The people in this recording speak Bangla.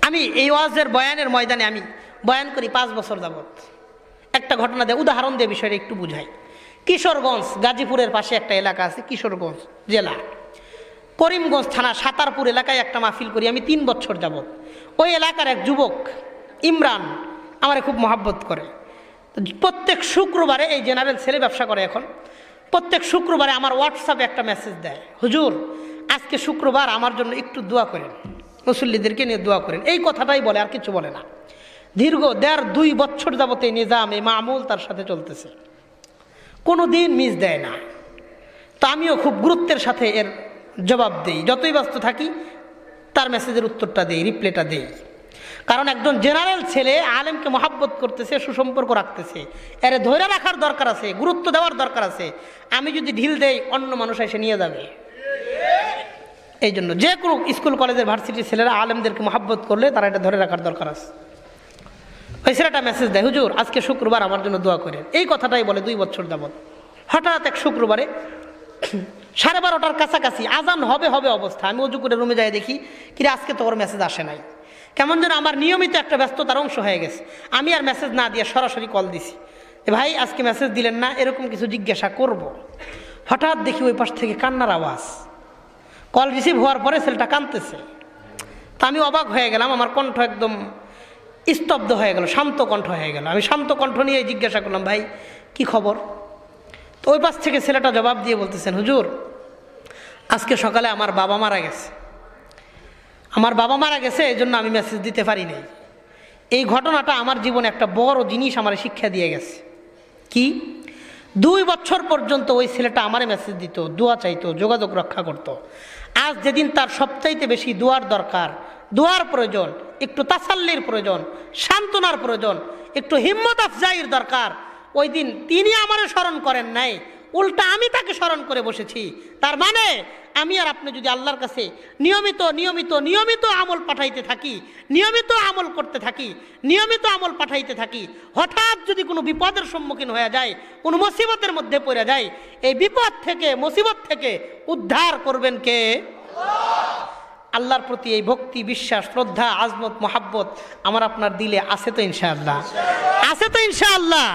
আমি এই ওয়াজের বয়ানের ময়দানে আমি বয়ান করি 5 বছর যাবত। একটা ঘটনা দিয়ে উদাহরণ দিয়ে বিষয়টা একটু বুঝাই। কিশোরগঞ্জ, গাজীপুরের পাশে একটা এলাকা আছে, কিশোরগঞ্জ জেলা, করিমগঞ্জ থানা, সাতারপুর এলাকায় একটা মাহফিল করি আমি 3 বছর যাবত। ওই এলাকার এক যুবক ইমরান আমারে খুব মহাব্বত করে। প্রত্যেক শুক্রবারে, এই জেনারেল ছেলে ব্যবসা করে এখন, প্রত্যেক শুক্রবারে আমার হোয়াটসঅ্যাপে একটা মেসেজ দেয়, হুজুর আজকে শুক্রবার আমার জন্য একটু দোয়া করেন, মুসল্লিদেরকে নিয়ে দোয়া করেন। এই কথাটাই বলে, আর কিছু বলে না। দীর্ঘ 1.5-2 বছর যাবত এই নিজাম, এই মামুল তার সাথে চলতেছে, কোনো দিন মিস দেয় না। তো আমিও খুব গুরুত্বের সাথে এর জবাব দিই, যতই ব্যস্ত থাকি তার মেসেজের উত্তরটা দিই, রিপ্লাইটা দিই। কারণ একজন জেনারেল ছেলে আলেমকে মহাব্বত করতেছে, সুসম্পর্ক রাখতেছে, এর ধরে রাখার দরকার আছে, গুরুত্ব দেওয়ার দরকার আছে। আমি যদি ঢিল দেই অন্য মানুষ এসে নিয়ে যাবে। এই জন্য যে কোনো স্কুল কলেজের ভার্সিটির ছেলেরা আলেমদেরকে মহাব্বত করলে তারা এটা ধরে রাখার দরকার আছে। ওই ছেলেটা মেসেজ দেয়, হুজুর আজকে শুক্রবার আমার জন্য দোয়া করেন। এই কথাটাই বলে 2 বছর যাবত। হঠাৎ এক শুক্রবারে 12:30টার কাছাকাছি আজান হবে অবস্থা, আমি অজু করে রুমে যাই, দেখি কিরে আজকে তো ওর মেসেজ আসে নাই। কেমন যেন আমার নিয়মিত একটা ব্যস্ততার অংশ হয়ে গেছে। আমি আর মেসেজ না দিয়ে সরাসরি কল দিছি, ভাই আজকে মেসেজ দিলেন না, এরকম কিছু জিজ্ঞাসা করব। হঠাৎ দেখি ওই পাশ থেকে কান্নার আওয়াজ। কল রিসিভ হওয়ার পরে ছেলেটা কাঁদতেছে। তা আমি অবাক হয়ে গেলাম, আমার কণ্ঠ একদম স্তব্ধ হয়ে গেল, শান্ত কণ্ঠ হয়ে গেল। আমি শান্ত কণ্ঠ নিয়ে জিজ্ঞাসা করলাম, ভাই কি খবর? তো ওই পাশ থেকে ছেলেটা জবাব দিয়ে বলতেছেন, হুজুর আজকে সকালে আমার বাবা মারা গেছে। আমার বাবা মারা গেছে, এই জন্য আমি মেসেজ দিতে পারি নাই। এই ঘটনাটা আমার জীবনে একটা বড় জিনিস আমার শিক্ষা দিয়ে গেছে। কি? 2 বছর পর্যন্ত ওই ছেলেটা আমারে মেসেজ দিত, দোয়া চাইতো, যোগাযোগ রক্ষা করত। আজ যেদিন তার সবচাইতে বেশি দোয়ার দরকার, দোয়ার প্রয়োজন, একটু তাসাল্লির প্রয়োজন, সান্ত্বনার প্রয়োজন, একটু হিম্মত আফজাইর দরকার, ওই দিন তিনি আমারে স্মরণ করেন নাই, উল্টা আমি তাকে স্মরণ করে বসেছি। তার মানে আমি আর আপনি যদি আল্লাহর কাছে নিয়মিত নিয়মিত নিয়মিত আমল পাঠাইতে থাকি, নিয়মিত আমল করতে থাকি, নিয়মিত আমল পাঠাইতে থাকি, হঠাৎ যদি কোনো বিপদের সম্মুখীন হয়ে যায়, কোনো মুসিবতের মধ্যে পড়ে যায়, এই বিপদ থেকে, মুসিবত থেকে উদ্ধার করবেন কে? আল্লাহর প্রতি এই ভক্তি, বিশ্বাস, শ্রদ্ধা, আজমত, মহাব্বত আমার আপনার দিলে আছে তো ইনশাআল্লাহ? আছে তো ইনশাআল্লাহ?